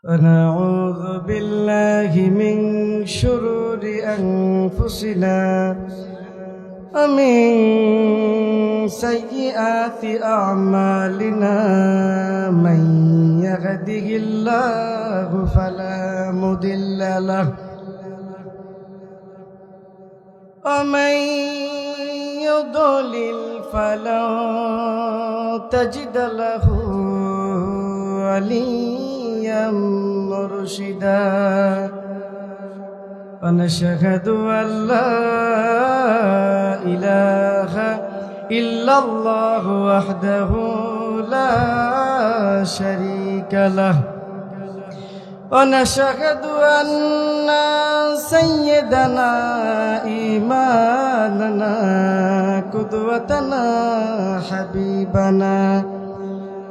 ونعوذ بالله من شرور أنفسنا ومن سيئات أعمالنا من يهده الله فلا مضل له ومن يضلل فلا تجد له وليا مرشدا ونشهد أن لا إله إلا الله وحده لا شريك له ونشهد أن سيدنا إمامنا قدوتنا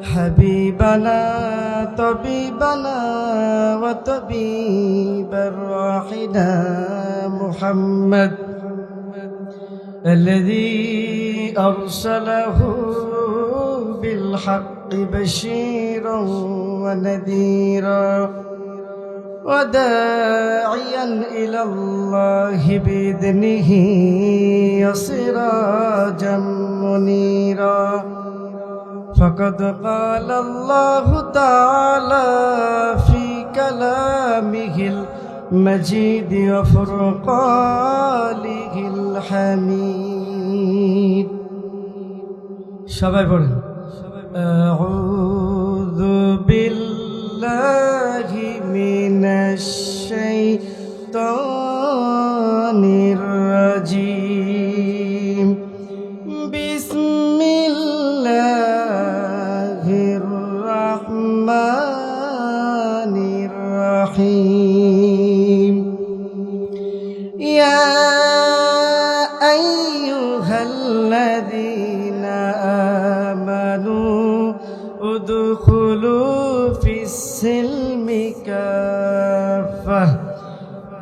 حبيبنا طبيبنا وطبيب روحنا محمد الذي أرسله بالحق بشيرا ونذيرا وداعيا إلى الله بإذنه وسراجا منيرا فقد قال الله تعالى في كلامه المجيد وفرقانه الحميد شباب أعوذ بالله من الشيطان الرجيم بسم الله الرحمن الرحيم يا أيها الذين آمنوا ادخلوا في السلم كافة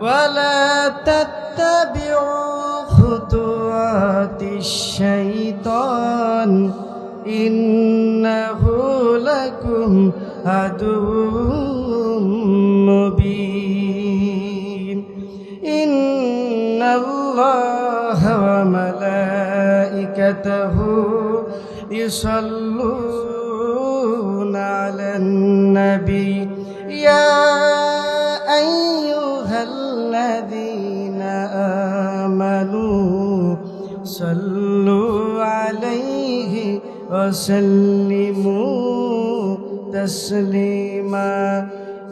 ولا تتبعوا خطوات الشيطان إنه لكم عدو مبين إن الله وملائكته يصلون على النبي يا أيها الذين آمنوا صلوا عليه وسلموا تسليما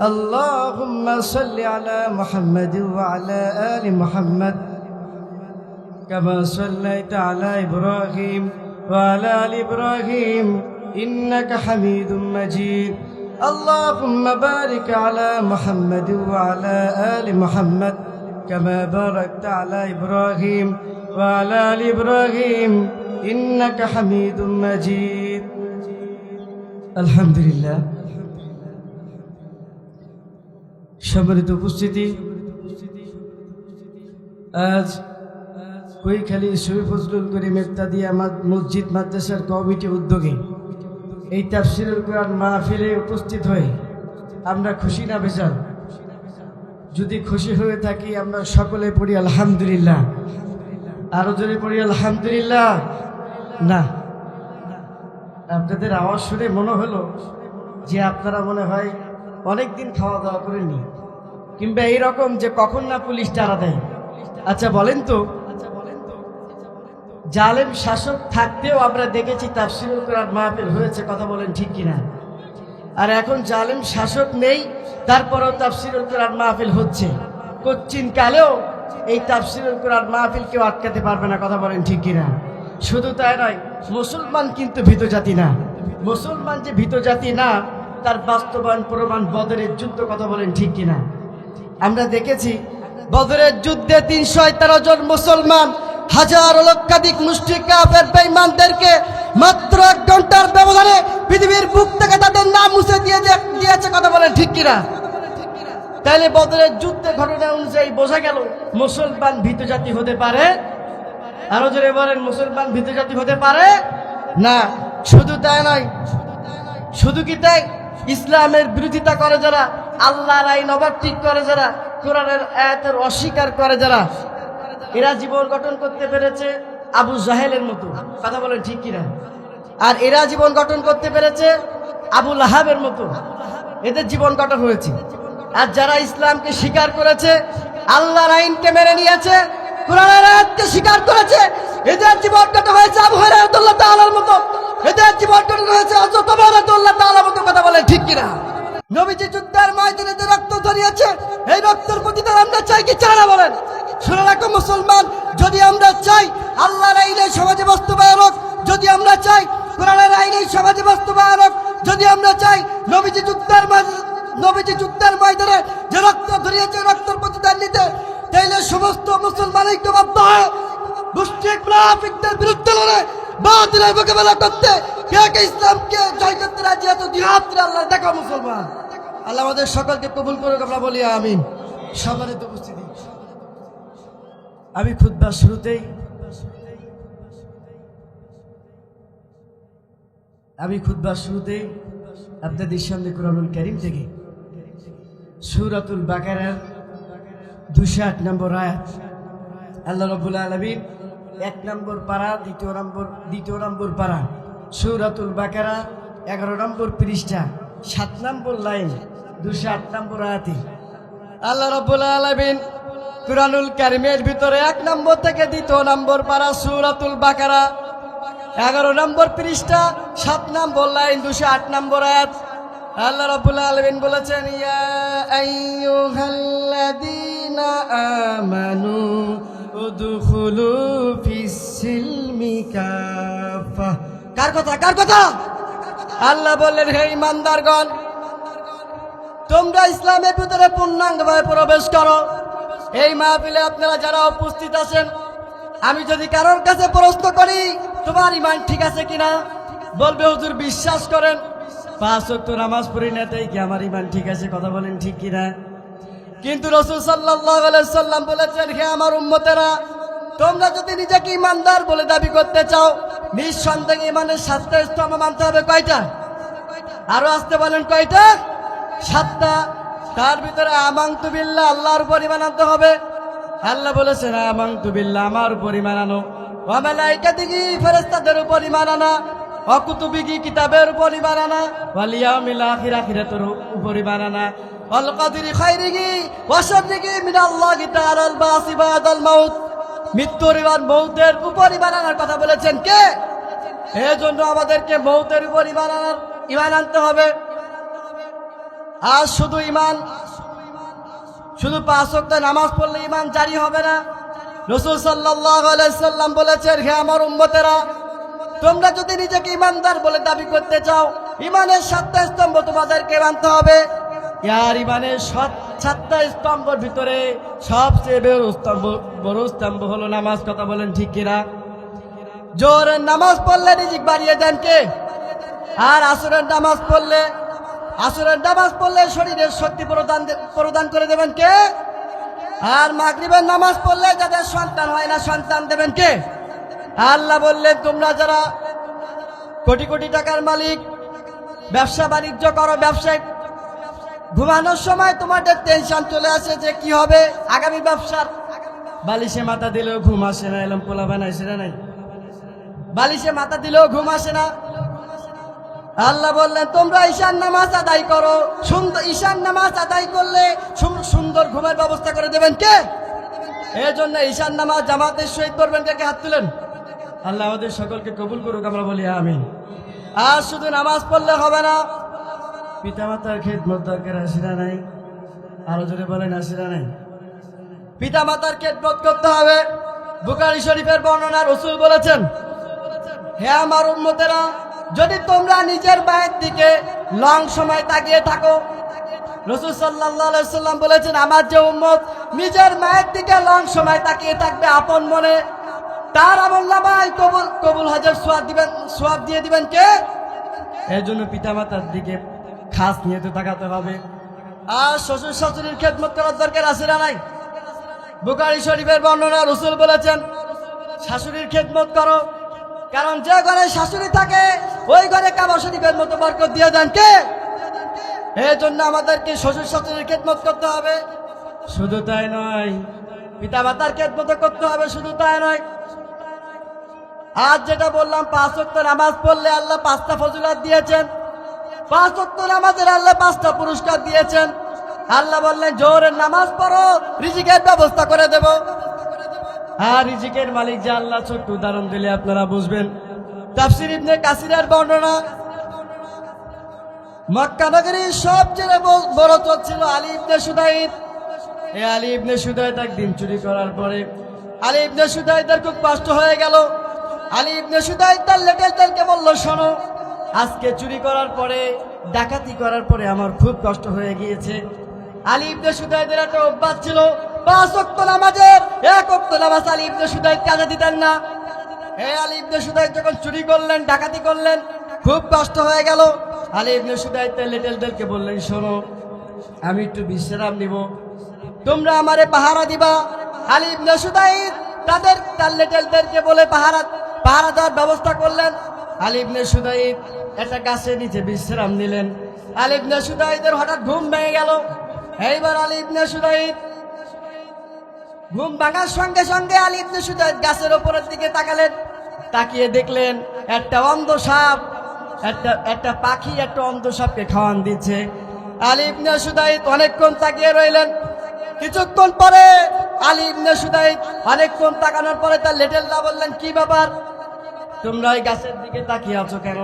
اللهم صل على محمد وعلى آل محمد كما صليت على إبراهيم وعلى آل إبراهيم إنك حميد مجيد اللهم بارك على محمد وعلى آل محمد كما باركت على إبراهيم وعلى آل إبراهيم إنك حميد مجيد الحمد لله সম্মানিত উপস্থিতি আজ কৈখালী শহীদ ফজলুল করিম ইত্যাদিয়া মসজিদ মাদ্রাসার কমিটির উদ্যোগে এই তাফসীরুল কুরআন মাহফিলে উপস্থিত হয়ে আমরা খুশি না বেজার? যদি খুশি হয়ে থাকি আমরা সকলে পড়ি আলহামদুলিল্লাহ। আরো জোরে পড়ি আলহামদুলিল্লাহ। না, আপনাদের আওয়াজ শুনে মনে হলো যে আপনারা মনে হয় অনেকদিন খাওয়া দাওয়া করেননি, কিংবা এইরকম যে কখন না পুলিশ তাড়া দেয়। আচ্ছা বলেন তো, জালেম শাসক থাকতেও আমরা দেখেছি তাফসীরুল কুরআন মাহফিল হয়েছে, কথা বলেন ঠিক কিনা? আর এখন জালেম শাসক নেই, তারপরেও তাফসীরুল কুরআন মাহফিল হচ্ছে। কোচ্চিন কালেও এই তাফসীরুল কুরআন মাহফিল কেউ আটকাতে পারবে না, কথা বলেন ঠিক কিনা? শুধু তাই নয়, মুসলমান কিন্তু ভীত জাতি না। মুসলমান যে ভীত জাতি না তার বাস্তবায়ন প্রমাণ বদরের যুদ্ধ, কথা বলেন ঠিক কিনা? আমরা দেখেছি বদরের যুদ্ধে ৩১৩ জন মুসলমান হাজার লক্ষাধিক মুশরিক কাফের বেঈমানদেরকে মাত্র ১ ঘন্টার ব্যবধানে পৃথিবীর বুক থেকে তাদের নাম মুছে দিয়েছে, কথা বলেন ঠিক কিনা? তাহলে বদরের যুদ্ধের ঘটনা অনুযায়ী বোঝা গেল মুসলমান ভীত জাতি হতে পারে? আরো জোরে বলেন, মুসলমান ভীত জাতি হতে পারে না। শুধু তাই নয়, শুধু কি তাই, ইসলামের বিরোধিতা করে যারা আল্লাহর আইন ওভারটেক করে যারা, কোরআনের আয়াতের অস্বীকার করে যারা, এরা জীবন গঠন করতে পেরেছে আবু জাহেলের মতো। কথা বলেন ঠিক কিনা? আর এরা জীবন গঠন করতে পেরেছে আবু লাহাবের মতো। এদের জীবন গঠন হয়েছে। আর যারা ইসলামকে স্বীকার করেছে, আল্লাহর আইনকে মেনে নিয়েছে, কোরআনের আয়াতকে স্বীকার করেছে, এদের জীবন গঠন হয়েছে আবু হুরায়রা রাদিয়াল্লাহু তাআলার মতো। এদের জীবন গঠন হয়েছে হযরত ওমর রাদিয়াল্লাহু তাআলার মতো। কথা বলেন ঠিক কিনা? নবীজি যুদ্ধের ময়দানে যে রক্ত ঝরিয়েছে, এই রক্তের প্রতিদান আমরা চাই কি চাই না বলেন? শুনে রাখো মুসলমান, যদি আমরা চাই আল্লাহর আইনে সমাজে বাস্তবায়ন হোক, যদি আমরা চাই কোরআনের আইনে সমাজে বাস্তবায়ন হোক, যদি আমরা চাই নবীজি যুদ্ধের ময়দানে যে রক্ত ঝরিয়েছে রক্তের প্রতিদান নিতে, তাইলে সমস্ত মুসলমান ঐক্যবদ্ধ হয় মুশরিক মুনাফিকদের বিরুদ্ধে লড়ে বাতিলের মোকাবেলা করতে। কে কে ইসলামকে জয় করতে রাজি আছে? দুই হাত তুলে আল্লাহ দেখো মুসলমান। আল্লাহ আমাদের সকলকে কবুল করুক, আমরা বলি আমিন। সম্মানিত উপস্থিতি, আমি খুতবার শুরুতেই আপনাদের সামনে কুরআনুল কারীম থেকে সূরাতুল বাকারার 208 নম্বর আয়াত, আল্লাহ রাব্বুল আলামিন 1 নম্বর পারা, দ্বিতীয় নম্বর পারা, সূরাতুল বাকারা 11 নম্বর পৃষ্ঠা 7 নম্বর লাইন 208 নম্বর আয়াতে আল্লাহ রাব্বুল আলামিন কুরআনুল কারীমের ভিতরে 1 নম্বর থেকে 2 নম্বর পারা, সূরাতুল বাকারা 11 নম্বর পৃষ্ঠা 7 নম্বর লাইন 208 নম্বর আয়াত আল্লাহ রাব্বুল আলামিন বলেছেন, ইয়া আইয়ুহাল্লাযীনা আমানু উদখুলু ফিস-সিলমি কাফা। কার কথা? আল্লাহ বললেন, হে ঈমানদারগণ, তোমরা ইসলামের ভিতরে পূর্ণাঙ্গভাবে প্রবেশ করো। এই মাহফিলে আপনারা যারা উপস্থিত আছেন, আমি যদি কারোর কাছে প্রশ্ন করি তোমার ঈমান ঠিক আছে কিনা, বলবে হুজুর বিশ্বাস করেন 5 ওয়াক্ত নামাজ পড়ি না, তাই কি আমার ঈমান ঠিক আছে? কথা বলেন ঠিক কিনা? কিন্তু রাসূল সাল্লাল্লাহু আলাইহি সাল্লাম বলেছেন, হে আমার উম্মতেরা, তোমরা যদি নিজেকে ঈমানদার বলে দাবি করতে চাও, নিঃসন্দেহে ঈমানের 7টা স্তম্ভ মানতে হবে। কয়টা? আরো আসতে বলেন, কয়টা? 7টা। তার ভিতরে আমানতু বিল্লাহ, আল্লাহর উপর ঈমান আনতে হবে। আল্লাহ বলেছেন, আমানতু বিল্লাহ, আমার উপর ঈমান আনো, ওয়া মালাইকাতিহি, ফেরেশতাদের উপর ঈমান আনা, ওয়া কুতুবিহি, কিতাবের উপর ঈমান আনা, ওয়াল ইয়াউমিল আখির, আখিরাতের উপর ঈমান আনা, ওয়াল কদরি খাইরিহি ওয়া শাররিহি মিনাল্লাহি তাআলাল বাসি বাদাল মাউত, মৃত্যুর এবং মৌতের উপর ঈমান আনার কথা বলেছেন কে? এজন্য আমাদেরকে মৌতের উপর ঈমান আনতে হবে। আর শুধু 5 ওয়াক্ত নামাজ পড়লে ঈমান জারি হবে না। রাসূল সাল্লাল্লাহু আলাইহি সাল্লাম বলেছেন, হে আমার উম্মতেরা, তোমরা যদি নিজেকে ঈমানদার বলে দাবি করতে চাও, ঈমানের 7টা স্তম্ভ তোমাদেরকে মানতে হবে। আর ঈমানের 7টা স্তম্ভের ভিতরে সবচেয়ে বড় স্তম্ভ হলো নামাজ। কথা বলেন ঠিক কিনা? জোহরের নামাজ পড়লে রিজিক বাড়িয়ে দেন কে? আর আসরের নামাজ পড়লে শরীরের শক্তি প্রদান করে দেবেন কে? আর মাগরিবের নামাজ পড়লে যাদের সন্তান হয় না, সন্তান দেবেন কে? আল্লাহ বললেন, তোমরা যারা কোটি কোটি টাকার মালিক, ব্যবসা বাণিজ্য করো, ব্যবসায় ঘুমানোর সময় তোমাদের টেনশন চলে আসে যে কি হবে আগামী ব্যবসার। বালিশে মাথা দিলেও ঘুম আসে না, এরকম পোলা বানাইছে না নাই? বালিশে মাথা দিলেও ঘুম আসে না। আল্লাহ বললেন, তোমরা ঈশান নামাজ আদায় করো। ঈশান নামাজ আদায় করলে সুন্দর ঘুমের ব্যবস্থা করে দেবেন কে? এই জন্য ঈশান নামাজ জামাতের সহিত পড়বেন। কে হাত তুলেন? আল্লাহ আমাদের সকলকে কবুল করুক, আমরা বলি আমিন। আর শুধু নামাজ পড়লে হবে না, পিতামাতার খেদমত দরকার, আছে না নাই? আরো জোরে বলেন, আছে না নাই? পিতামাতার খেদমত করতে হবে। বুখারী শরীফের বর্ণনা, রাসূল বলেছেন, হে আমার উম্মতেরা, যদি তোমরা নিজের মায়ের দিকে লং সময় তাকিয়ে থাকো, রাসূল সাল্লাল্লাহু আলাইহি সাল্লাম বলেছেন, আমার যে উম্মত নিজের মায়ের দিকে লং সময় তাকিয়ে থাকবে আপন মনে, তার আমলনামায় কবুল হজের সওয়াব দিয়ে দিবেন কে? এই জন্য পিতামাতার দিকে খাস নিয়তে তাকাতে হবে। আর শ্বশুর শাশুড়ির খেদমত করার দরকার আছে না নাই? বুখারী শরীফের বর্ণনা, রাসূল বলেছেন, শাশুড়ির খেদমত করো, কারণ যে ঘরে শাশুড়ি থাকে ওই ঘরে কাবা শরীফের মতো বরকত দিয়ে দেন কে? এই জন্য আমাদেরকে শ্বশুর শাশুড়ির খেদমত করতে হবে, শুধু তাই নয় পিতা মাতার খেদমত করতে হবে, শুধু তাই নয়। আজ যেটা বললাম 5 ওয়াক্ত নামাজ পড়লে আল্লাহ 5টা ফজিলত দিয়েছেন, 5 ওয়াক্ত নামাজের আল্লাহ 5টা পুরস্কার দিয়েছেন। আল্লাহ বললেন জোহরের নামাজ পড়ো, রিজিকের ব্যবস্থা করে দেব। আর রিজিকের মালিক যে আল্লাহ, ছোট্ট উদাহরণ দিলে আপনারা বুঝবেন। তাফসীর ইবনে কাসিরের বর্ণনা, মক্কা নগরীর সবচেয়ে বড় চোর ছিল আলী ইবনে সুদাইদ। এই আলী ইবনে সুদাইদ একদিন চুরি করার পরে আলী ইবনে সুদাইদের খুব কষ্ট হয়ে গেল। আলী ইবনে সুদাইদ তার লেটেলদেরকে বলল, শোনো, আজকে চুরি করার পরে, ডাকাতি করার পরে আমার খুব কষ্ট হয়ে গিয়েছে। আলী ইবনে সুদাইদের একটা অভ্যাস ছিল, 5 ওয়াক্ত নামাজের 1 ওয়াক্ত নামাজ আলী ইবনে সুদাইদ কাজে দিতেন না। এই আলী ইবনে সুদাইদ যখন চুরি করলেন, ডাকাতি করলেন, খুব কষ্ট হয়ে গেল। আলী ইবনে সুদাইদ তার লেটেলদেরকে বললেন, শোনো, আমি একটু বিশ্রাম নিব, তোমরা আমারে পাহারা দিবা। আলী ইবনে সুদাইদ তার লেটেলদেরকে বলে পাহারা দেওয়ার ব্যবস্থা করলেন। আলী ইবনে সুদাইদ একটা গাছের নিচে বিশ্রাম নিলেন। আলী ইবনে সুদাইদের হঠাৎ ঘুম ভেঙে গেল। এইবার আলী ইবনে সুদাইদ ঘুম ভাঙার সঙ্গে সঙ্গে আলী ইবনে সুদাইদ গাছের উপরের দিকে তাকালেন। তাকিয়ে দেখলেন একটা অন্ধ সাপ, একটা পাখি একটা অন্ধ সাপকে খাওয়ান দিচ্ছে। আলী ইবনে সুদাইদ অনেকক্ষণ তাকিয়ে রইলেন। কিছুক্ষণ পরে আলী ইবনে সুদাইদ অনেকক্ষণ তাকানোর পরে তার লেটেলরা বললেন, কি ব্যাপার, তোমরা এই গাছের দিকে তাকিয়ে আছো কেন?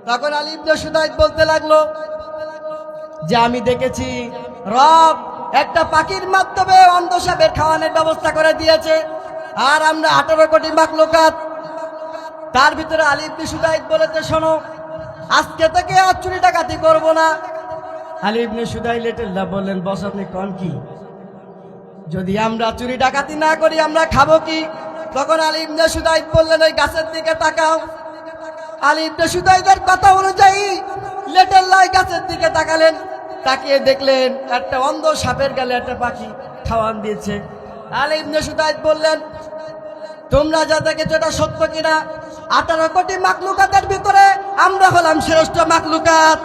তখন আলী ইবনে সুদাইদ বলতে লাগলো যে আমি দেখেছি রব একটা পাখির মাধ্যমে অন্ধ সাপের খাওয়ানোর ব্যবস্থা করে দিয়েছে, আর আমরা 18 কোটি মাখলুকাত। তার ভিতরে আলী ইবনে সুদাইদ বলেছে, শোনো, আজকে থেকে আর চুরি ডাকাতি করবো না। আলী ইবনে সুদাইদ লেটেলরা বললেন, বস আপনি কোন কি, যদি আমরা চুরি ডাকাতি না করি আমরা খাবো কি? তখন আলী ইবনে সুদাইদ বললেন, ওই গাছের দিকে তাকাও। আলী ইবনে সুদাইদের কথা অনুযায়ী লেটেলরা গাছের দিকে তাকালেন। তাকিয়ে দেখলেন একটা অন্ধ সাপের গালে একটা পাখি খাওয়ান দিয়েছে। আলী ইবনে সুদাইদ বললেন, তোমরা যা দেখেছো এটা সত্য কিনা? 18 কোটি মাখলুকাতের ভিতরে আমরা হলাম শ্রেষ্ঠ মাখলুকাত।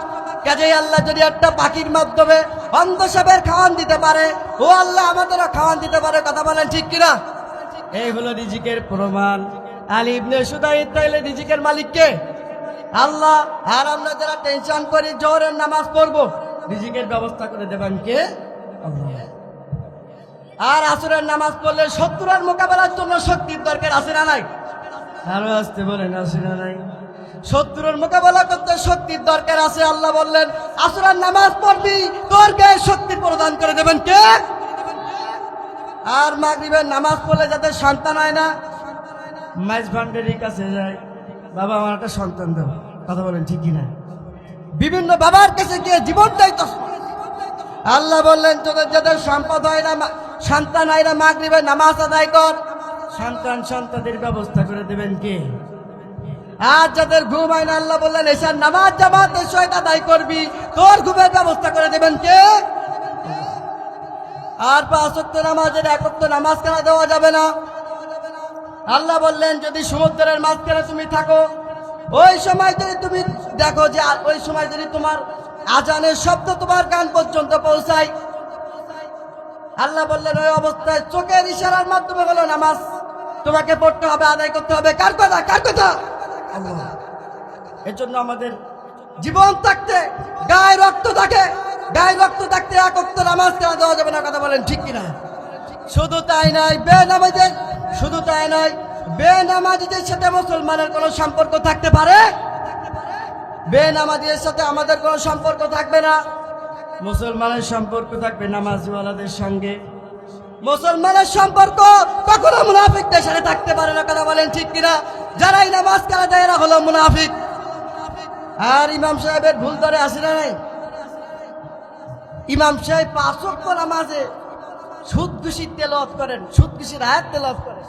কাজেই আল্লাহ যদি একটা পাখির মাধ্যমে অন্ধ সাপের খাওয়ান দিতে পারে, ও আল্লাহ আমাদেরও খাওয়ান দিতে পারে। কথা বলেন ঠিক কিনা? এই হলো রিজিকের প্রমাণ। আলী ইবনে সুদাইদ তাইলে রিজিকের মালিক কে? আল্লাহ। আর আমরা যারা টেনশন করি জোহরের নামাজ পড়বো, রিজিকের ব্যবস্থা করে দেবেন কে? আল্লাহ। আর আসরের নামাজ পড়লে শত্রুর মোকাবেলার জন্য শক্তির দরকার আছে না নাই? আরো আসতে বলেন, আছে না নাই? শত্রুর মোকাবেলা করতে শক্তির দরকার আছে। আল্লাহ বললেন, আসরের নামাজ পড়বি, তোর গায়ে শক্তি প্রদান করে দেবেন কে? আর মাগরিবের নামাজ পড়লে যাদের সন্তান হয় না, মাইজ ভান্ডারির কাছে যায়, বাবা আমার একটা সন্তান দাও। কথা বলেন ঠিক কিনা? বিভিন্ন বাবার কাছে গিয়ে জীবনটাই তো। আল্লাহ বললেন, তোদের যাদের সম্পদ হয় না, সন্তান হয় না, মাগরিবের নামাজ আদায় কর, সন্তানদের ব্যবস্থা করে দেবেন কে? আর যাদের ঘুম হয় না, আল্লাহ বললেন, এসার নামাজ জামাতের সহিত আদায় করবি, তোর ঘুমের ব্যবস্থা করে দেবেন কে? আর 5 ওয়াক্ত নামাজের 1 ওয়াক্ত নামাজ কেন দেওয়া যাবে না? আল্লাহ বললেন, যদি সমুদ্রের মাঝখানে তুমি থাকো, ওই সময় যদি তুমি দেখো যে ওই সময় যদি তোমার আজানের শব্দ তোমার কান পর্যন্ত পৌঁছায়, আল্লাহ বললেন ওই অবস্থায় চোখের ইশারার মাধ্যমে হলো নামাজ তোমাকে পড়তে হবে, আদায় করতে হবে। কার কথা? কার কথা? আল্লাহ। এর জন্য আমাদের জীবন থাকতে, গায়ে রক্ত থাকে, 1 ওয়াক্ত নামাজ কেন দেওয়া যাবে না? কথা বলেন ঠিক কিনা? শুধু তাই নয়, বেনামাজিদের সাথে মুসলমানের কোনো সম্পর্ক থাকতে পারে? বেনামাজিদের সাথে আমাদের কোনো সম্পর্ক থাকবে না। মুসলমানের সম্পর্ক থাকবে নামাজওয়ালাদের সঙ্গে। মুসলমানের সম্পর্ক কখনো মুনাফিকদের সাথে থাকতে পারে না। কথা বলেন ঠিক কিনা? যারাই নামাজ কালা দেয় এরা হলো মুনাফিক। আর ইমাম সাহেবের ভুল ধরে আসে না নাই? ইমাম সাহেব 5 ওয়াক্ত নামাজে সুদ ঘুষির তেলাওয়াত করেন, সুদ ঘুষির আয়াত তেলাওয়াত করেন,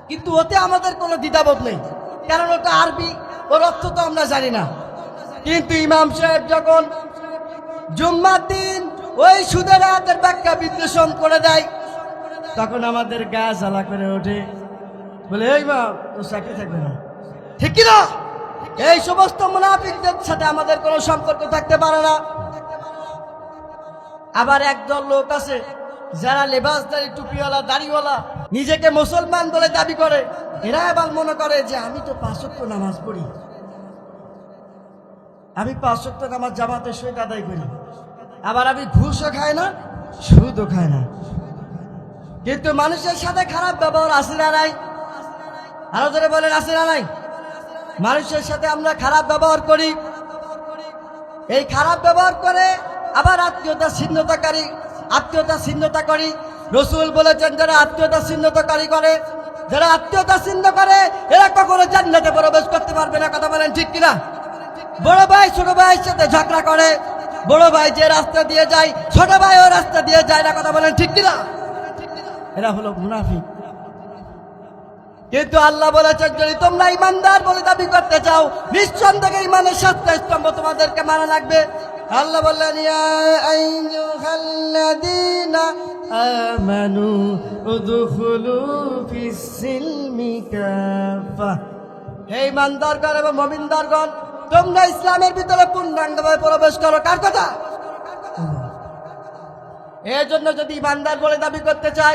কিন্তু ওতে আমাদের কোনো দ্বিধাবোধ নেই, কারণ ওটা আরবি, ওর অর্থ তো আমরা জানি না। কিন্তু ইমাম সাহেব যখন জুম্মার দিন ওই সুদের আয়াতের ব্যাখ্যা বিশ্লেষণ করে দেয়, তখন আমাদের গা জ্বালা করে ওঠে, বলে এই মা তোর চাকরি থাকবে না। ঠিক কিনা? এই সমস্ত মুনাফিকদের সাথে আমাদের কোনো সম্পর্ক থাকতে পারে না। আবার একদল লোক আছে যারা লেবাসদারি, টুপিওয়ালা, দাড়িওয়ালা, নিজেকে মুসলমান বলে দাবি করে। এরা আবার মনে করে যে আমি তো 5 ওয়াক্ত নামাজ পড়ি, আমি 5 ওয়াক্ত নামাজ জামাতের সহিত আদায় করি, আবার আমি ঘুষও খাই না, সুদও খায় না। কিন্তু মানুষের সাথে খারাপ ব্যবহার আছে না নাই? আরো ধরে বলেন, আছে না নাই? মানুষের সাথে আমরা খারাপ ব্যবহার করি। এই খারাপ ব্যবহার করে আবার আত্মীয়তা ছিন্নতা করি। রসুল বলেছেন, যারা আত্মীয়তা ছিন্নতাকারী করে, যারা আত্মীয়তা ছিন্ন করে, এরা কখনো জান্নাতে প্রবেশ করতে পারবে না। কথা বলেন ঠিক কিনা? বড় ভাই ছোট ভাইয়ের সাথে ঝগড়া করে, বড় ভাই যে রাস্তা দিয়ে যায়, ছোট ভাই ও রাস্তা দিয়ে যায় না। কথা বলেন ঠিক কিনা? এরা হলো মুনাফিক। কিন্তু আল্লাহ বলেছেন, যদি তোমরা ইমানদার বলে দাবি করতে চাও, নিঃসন্দেহে ইমানের 7টা স্তম্ভ তোমাদেরকে মানা লাগবে। আল্লাহ বললেন, ইয়া আইয়ুহাল্লাযীনা আমানু উদখুলু ফিস-সিলমি কাফা। হে ইমানদারগণ এবং মুমিনদারগণ, তোমরা ইসলামের ভিতরে পূর্ণাঙ্গভাবে প্রবেশ করো। কার কথা? এর জন্য যদি ইমানদার বলে দাবি করতে চাই,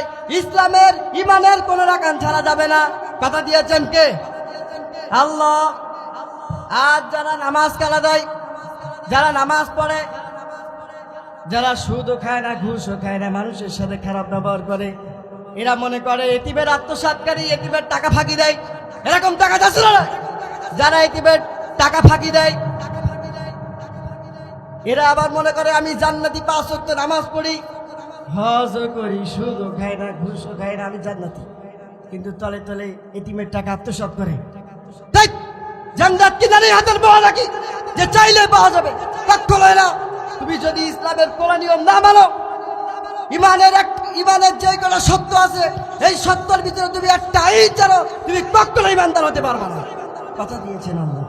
ইমানের কোন রাকান ছাড়া যাবে না। কথা দিয়েছেন কে? আল্লাহ। আর যারা নামাজ কালা দেয়, যারা নামাজ পড়ে, যারা সুদও খায় না, ঘুষও খায় না, মানুষের সাথে খারাপ ব্যবহার করে, এরা মনে করে এতিমের আত্মসাৎকারী, এতিমের টাকা ফাঁকি দেয়। এরকম টাকা যাচ্ছে না? যারা এতিমের টাকা ফাঁকি দেয়, এরা আবার মনে করে আমি জান্নাতি, 5 ওয়াক্ত নামাজ পড়ি, হজও করি, সুদও খাই না, ঘুষও খাই না, আমি জান্নাতি। কিন্তু তলে তলে এতিমের টাকা আত্মসাৎ করে। তাই জান্নাত কি জানি হাতের পাওয়া নাকি যে চাইলে পাওয়া যাবে? কখনোই না। তুমি যদি ইসলামের কোন নিয়ম না মানো, ইমানের যে কোনো সত্য আছে, এই সত্যের ভিতরে তুমি একটাই জানো, তুমি কখনো ইমানদার হতে পারবে না। কথা দিয়েছেন আল্লাহ।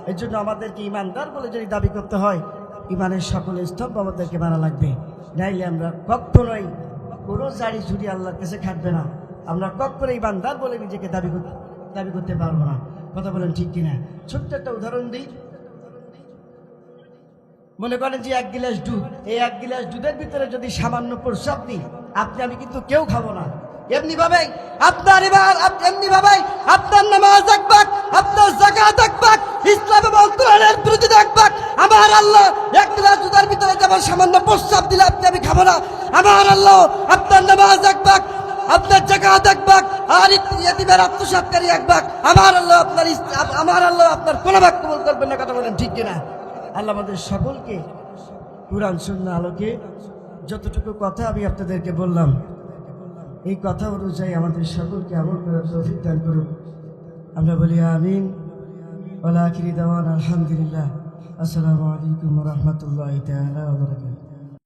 এর জন্য আমাদেরকে ইমানদার বলে যদি দাবি করতে হয়, ইমানের সকল স্তম্ভ আমাদেরকে মানা লাগবে। নাইলে আমরা কখনোই কোনো জারি ঝুড়ি আল্লাহর কাছে খাটবে না। আমরা কখনো ইমানদার বলে নিজেকে দাবি করতে পারবো না। কথা বলেন ঠিক কিনা? ছোট্ট একটা উদাহরণ দিই। মনে করেন যে 1 গিলাস দুধ, এই 1 গিলাস দুধের ভিতরে যদি সামান্য প্রস্রাব দিই, আপনি কিন্তু কেউ খাবো না। এমনি ভাবে আপনার নামাজ একবার, আপনার যাকাত একবার, ইসলাম এবং কোরআনের বিরুদ্ধে একবার। আমার আল্লাহ 1 গিলাস দুধের ভিতরে যেমন সামান্য প্রস্রাব দিলে আমি খাবো না। আমার আল্লাহ আপনার নামাজ একবার, আপনার যাকাত একবার, আর ইতিমের আত্মসাৎকারী একবার। আমার আল্লাহ আপনার কোনো ভাগ কবুল করবেন না। কথা বলেন ঠিক কিনা? আল্লাহ আমাদের সকলকে কুরআন সুন্নাহ আলোকে যতটুকু কথা আমি আপনাদেরকে বললাম, এই কথা অনুযায়ী আমাদের সকলকে আমল করার তৌফিক দান করুন। আমরা বলি আমিন। ওয়া আখিরি দাওয়ানা আলহামদুলিল্লাহ। আসসালামু আলাইকুম ওয়া রাহমাতুল্লাহি তাআলা ওয়া বারাকাতুহু।